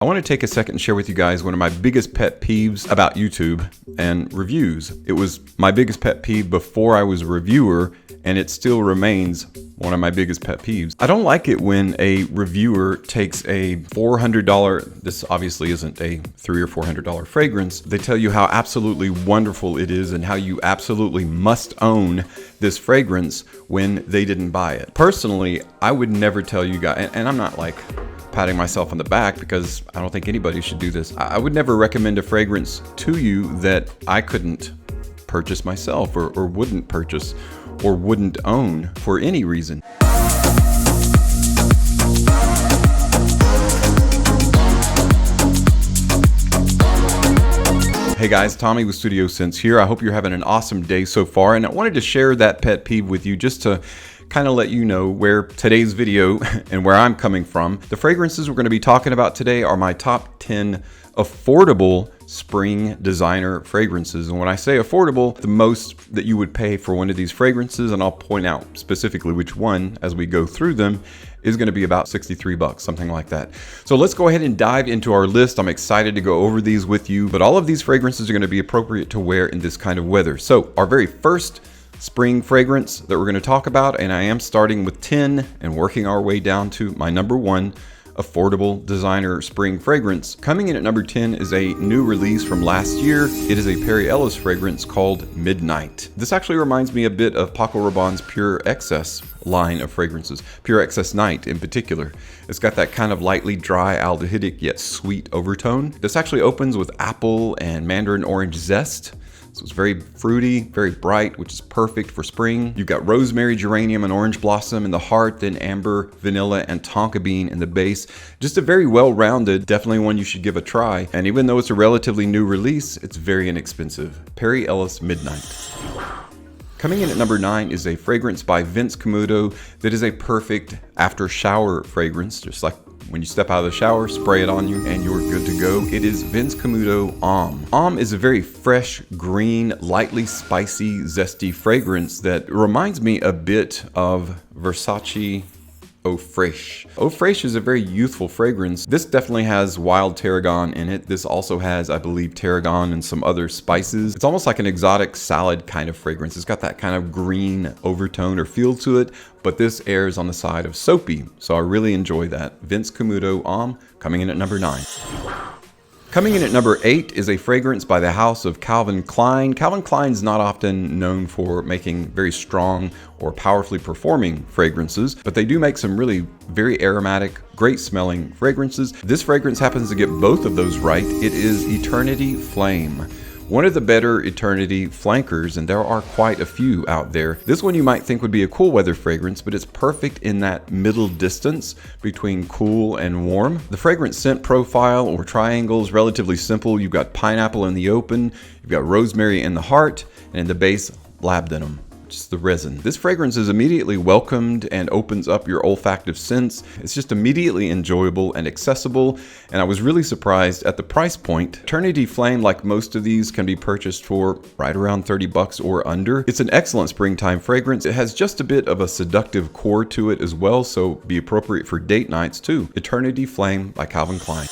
I want to take a second and share with you guys one of my biggest pet peeves about YouTube and reviews. It was my biggest pet peeve before I was a reviewer, and it still remains one of my biggest pet peeves. I don't like it when a reviewer takes a $400, this obviously isn't a $300 or $400 fragrance, they tell you how absolutely wonderful it is and how you absolutely must own this fragrance when they didn't buy it. Personally, I would never tell you guys, and I'm not like patting myself on the back because I don't think anybody should do this. I would never recommend a fragrance to you that I couldn't purchase myself or wouldn't purchase or wouldn't own for any reason. Hey guys, Tommy with Studio Sense here. I hope you're having an awesome day so far, and I wanted to share that pet peeve with you just to kind of let you know where today's video and where I'm coming from. The fragrances we're going to be talking about today are my top 10 affordable spring designer fragrances. And when I say affordable, the most that you would pay for one of these fragrances, and I'll point out specifically which one as we go through them, is going to be about 63 bucks, something like that. So let's go ahead and dive into our list. I'm excited to go over these with you, but all of these fragrances are going to be appropriate to wear in this kind of weather. So our very first spring fragrance that we're going to talk about, and I am starting with 10 and working our way down to my number one affordable designer spring fragrance. Coming in at number 10 is a new release from last year. It is a Perry Ellis fragrance called Midnight. This actually reminds me a bit of Paco Rabanne's Pure Excess line of fragrances, Pure Excess Night in particular. It's got that kind of lightly dry aldehydic yet sweet overtone. This actually opens with apple and mandarin orange zest. So it's very fruity, very bright, which is perfect for spring. You've got rosemary, geranium, and orange blossom in the heart, then amber, vanilla, and tonka bean in the base. Just a very well-rounded, definitely one you should give a try. And even though it's a relatively new release, it's very inexpensive. Perry Ellis Midnight. Coming in at number 9 is a fragrance by Vince Camuto that is a perfect after shower fragrance, just like when you step out of the shower, spray it on you, and you're good to go. It is Vince Camuto Um is a very fresh, green, lightly spicy, zesty fragrance that reminds me a bit of Versace Eau Fraiche. Eau Fraiche is a very youthful fragrance. This definitely has wild tarragon in it. This also has, I believe, tarragon and some other spices. It's almost like an exotic salad kind of fragrance. It's got that kind of green overtone or feel to it, but this airs on the side of soapy. So I really enjoy that. Vince Camuto coming in at number 9. Coming in at number 8 is a fragrance by the house of Calvin Klein. Calvin Klein's not often known for making very strong or powerfully performing fragrances, but they do make some really very aromatic, great smelling fragrances. This fragrance happens to get both of those right. It is Eternity Flame. One of the better Eternity flankers, and there are quite a few out there. This one you might think would be a cool weather fragrance, but it's perfect in that middle distance between cool and warm. The fragrance scent profile or triangle is relatively simple. You've got pineapple in the open, you've got rosemary in the heart, and in the base, labdanum. Just the resin. This fragrance is immediately welcomed and opens up your olfactive sense. It's just immediately enjoyable and accessible, and I was really surprised at the price point. Eternity Flame, like most of these, can be purchased for right around 30 bucks or under. It's an excellent springtime fragrance. It has just a bit of a seductive core to it as well, so be appropriate for date nights too. Eternity Flame by Calvin Klein.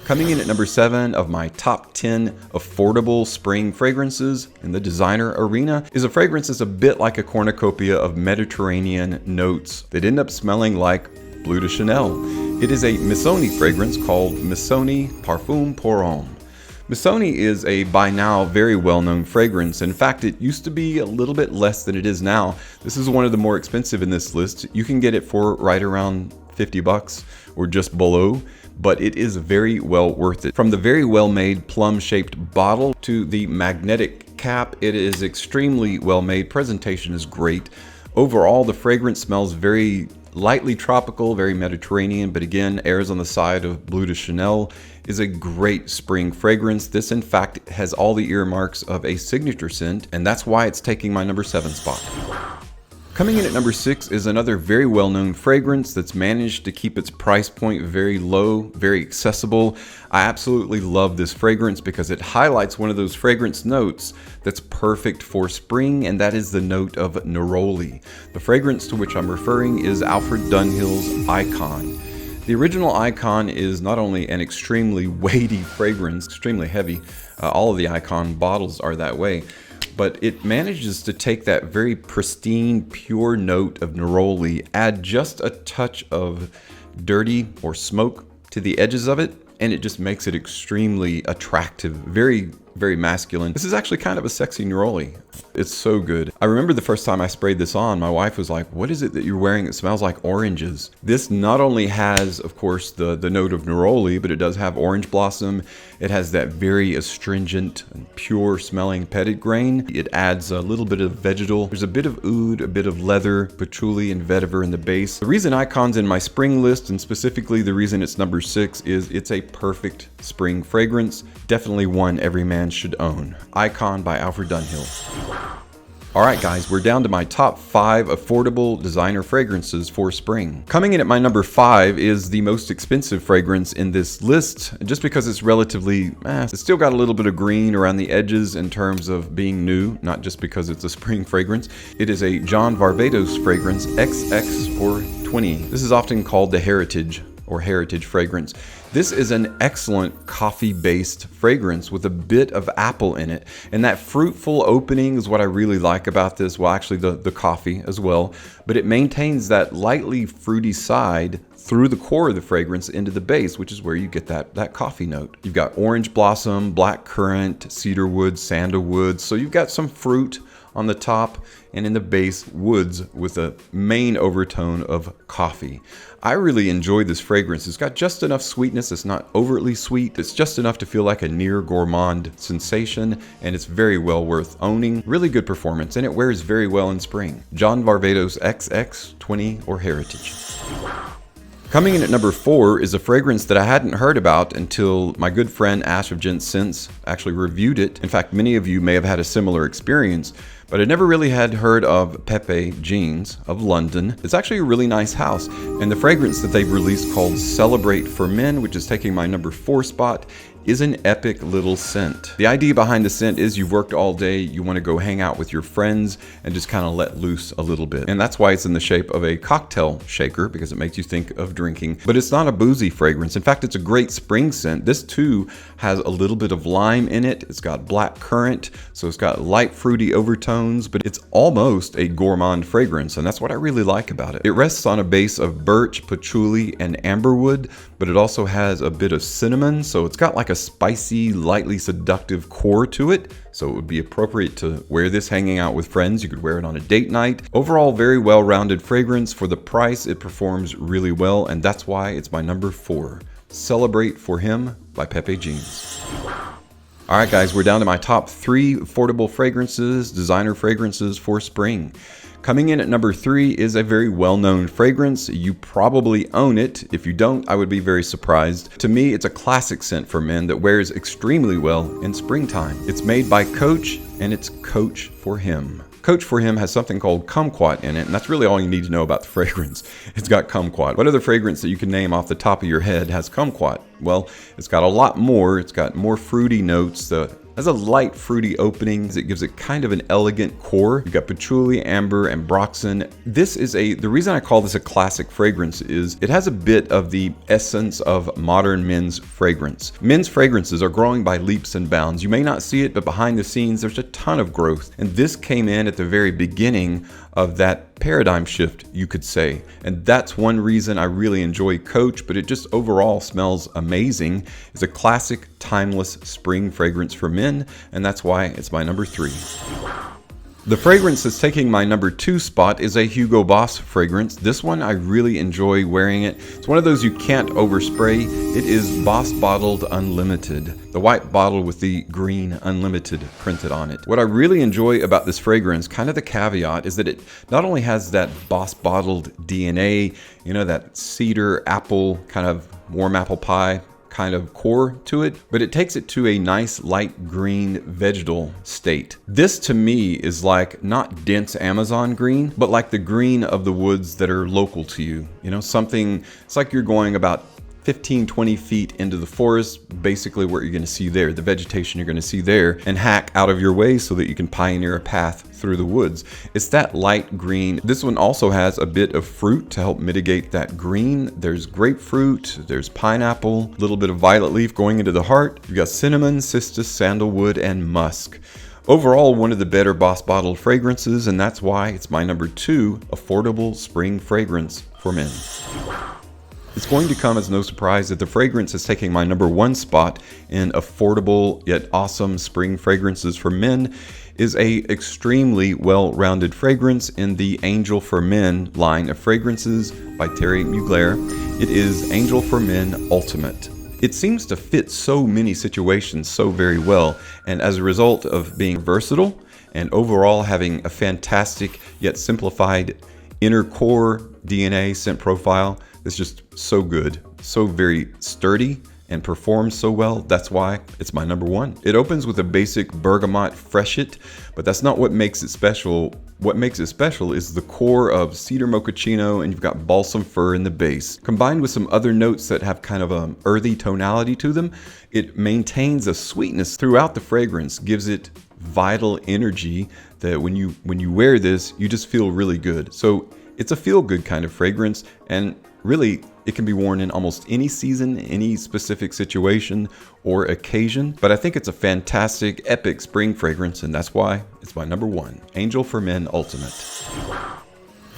Coming in at number 7 of my top 10 affordable spring fragrances in the designer arena is a fragrance that's a bit like a cornucopia of Mediterranean notes that end up smelling like Bleu de Chanel. It is a Missoni fragrance called Missoni Parfum Poron. Missoni is a by now very well-known fragrance. In fact, it used to be a little bit less than it is now. This is one of the more expensive in this list. You can get it for right around 50 bucks or just below, but it is very well worth it. From the very well-made plum-shaped bottle to the magnetic cap, it is extremely well-made. Presentation is great. Overall, the fragrance smells very lightly tropical, very Mediterranean, but again, airs on the side of Bleu de Chanel. Is a great spring fragrance. This, in fact, has all the earmarks of a signature scent, and that's why it's taking my number 7 spot. Coming in at number 6 is another very well-known fragrance that's managed to keep its price point very low, very accessible. I absolutely love this fragrance because it highlights one of those fragrance notes that's perfect for spring, and that is the note of neroli. The fragrance to which I'm referring is Alfred Dunhill's Icon. The original Icon is not only an extremely weighty fragrance, extremely heavy, all of the Icon bottles are that way, but it manages to take that very pristine, pure note of neroli, add just a touch of dirty or smoke to the edges of it, and it just makes it extremely attractive, very, very masculine. This is actually kind of a sexy neroli. It's so good. I remember the first time I sprayed this on, my wife was like, what is it that you're wearing? It smells like oranges. This not only has, of course, the note of neroli, but it does have orange blossom. It has that very astringent and pure smelling petite grain. It adds a little bit of vegetal. There's a bit of oud, a bit of leather, patchouli, and vetiver in the base. The reason Icon's in my spring list, and specifically the reason it's number 6, is it's a perfect spring fragrance. Definitely one every man should own. Icon by Alfred Dunhill. Alright guys, we're down to my top 5 affordable designer fragrances for spring. Coming in at my number 5 is the most expensive fragrance in this list, just because it's relatively, it's still got a little bit of green around the edges in terms of being new, not just because it's a spring fragrance. It is a John Varvatos fragrance XX or 20. This is often called the Heritage or Heritage fragrance. This is an excellent coffee-based fragrance with a bit of apple in it. And that fruitful opening is what I really like about this. Well, actually the coffee as well. But it maintains that lightly fruity side through the core of the fragrance into the base, which is where you get that coffee note. You've got orange blossom, black currant, cedarwood, sandalwood. So you've got some fruit on the top, and in the base, woods with a main overtone of coffee. I really enjoy this fragrance. It's got just enough sweetness. It's not overtly sweet. It's just enough to feel like a near gourmand sensation, and it's very well worth owning. Really good performance, and it wears very well in spring. John Varvatos XX, 20, or Heritage. Coming in at number 4 is a fragrance that I hadn't heard about until my good friend Ash of Gent Scents actually reviewed it. In fact, many of you may have had a similar experience, but I never really had heard of Pepe Jeans of London. It's actually a really nice house, and the fragrance that they've released called Celebrate for Men, which is taking my number 4 spot, is an epic little scent. The idea behind the scent is you've worked all day, you want to go hang out with your friends and just kind of let loose a little bit. And that's why it's in the shape of a cocktail shaker, because it makes you think of drinking. But it's not a boozy fragrance. In fact, it's a great spring scent. This too has a little bit of lime in it. It's got black currant, so it's got light fruity overtones, but it's almost a gourmand fragrance, and that's what I really like about it. It rests on a base of birch, patchouli, and amberwood, but it also has a bit of cinnamon, so it's got like a spicy, lightly seductive core to it. So it would be appropriate to wear this hanging out with friends. You could wear it on a date night. Overall, very well-rounded fragrance. For the price, it performs really well, and that's why it's my number 4. Celebrate for Him by Pepe Jeans. Alright guys, we're down to my top 3 affordable fragrances, designer fragrances for spring. Coming in at number 3 is a very well-known fragrance. You probably own it. If you don't, I would be very surprised. To me, it's a classic scent for men that wears extremely well in springtime. It's made by Coach, and it's Coach for Him. Coach for Him has something called kumquat in it, and that's really all you need to know about the fragrance. It's got kumquat. What other fragrance that you can name off the top of your head has kumquat? Well, it's got a lot more. It's got more fruity notes. Has a light fruity opening. It gives it kind of an elegant core. You've got patchouli, amber, and broxen. The reason I call this a classic fragrance is it has a bit of the essence of modern men's fragrance. Men's fragrances are growing by leaps and bounds. You may not see it, but behind the scenes, there's a ton of growth. And this came in at the very beginning of that paradigm shift, you could say. And that's one reason I really enjoy Coach, but it just overall smells amazing. It's a classic, timeless spring fragrance for men, and that's why it's my number 3. The fragrance that's taking my number 2 spot is a Hugo Boss fragrance. This one, I really enjoy wearing it. It's one of those you can't overspray. It is Boss Bottled Unlimited, the white bottle with the green Unlimited printed on it. What I really enjoy about this fragrance, kind of the caveat, is that it not only has that Boss Bottled DNA, you know, that cedar apple, kind of warm apple pie kind of core to it, but it takes it to a nice light green vegetal state. This to me is like not dense Amazon green, but like the green of the woods that are local to you. You know, something, it's like you're going about 15-20 feet into the forest, basically what you're going to see there, the vegetation you're going to see there, and hack out of your way so that you can pioneer a path through the woods. It's that light green. This one also has a bit of fruit to help mitigate that green. There's grapefruit, there's pineapple, a little bit of violet leaf going into the heart. You've got cinnamon, cistus, sandalwood, and musk. Overall, one of the better Boss bottled fragrances, and that's why it's my number 2 affordable spring fragrance for men. It's going to come as no surprise that the fragrance is taking my number 1 spot in affordable yet awesome spring fragrances for men is a extremely well-rounded fragrance in the Angel for Men line of fragrances by Thierry Mugler. It is Angel for Men Ultimate. It seems to fit so many situations so very well, and as a result of being versatile and overall having a fantastic yet simplified inner core DNA scent profile, it's just so good, so very sturdy, and performs so well. That's why it's my number 1. It opens with a basic bergamot freshet, but that's not what makes it special. What makes it special is the core of cedar mochaccino, and you've got balsam fir in the base. Combined with some other notes that have kind of an earthy tonality to them, it maintains a sweetness throughout the fragrance, gives it vital energy that when you wear this, you just feel really good. So it's a feel-good kind of fragrance, and really, it can be worn in almost any season, any specific situation or occasion, but I think it's a fantastic, epic spring fragrance, and that's why it's my number 1, Angel for Men Ultimate.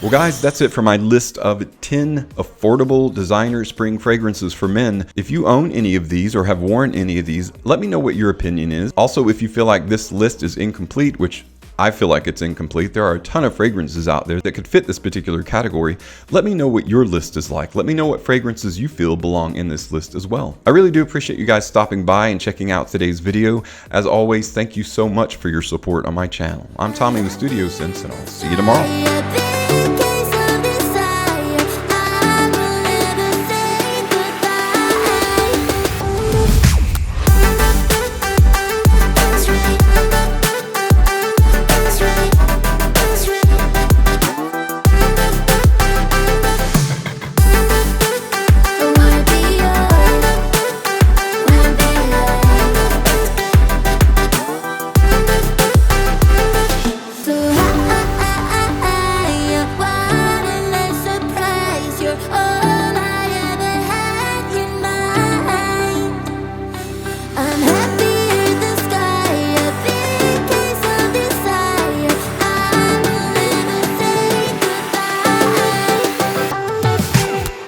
Well guys, that's it for my list of 10 affordable designer spring fragrances for men. If you own any of these or have worn any of these, let me know what your opinion is. Also, if you feel like this list is incomplete, which I feel like it's incomplete, there are a ton of fragrances out there that could fit this particular category. Let me know what your list is like. Let me know what fragrances you feel belong in this list as well. I really do appreciate you guys stopping by and checking out today's video. As always, thank you so much for your support on my channel. I'm Tommy with Studio Sense, and I'll see you tomorrow.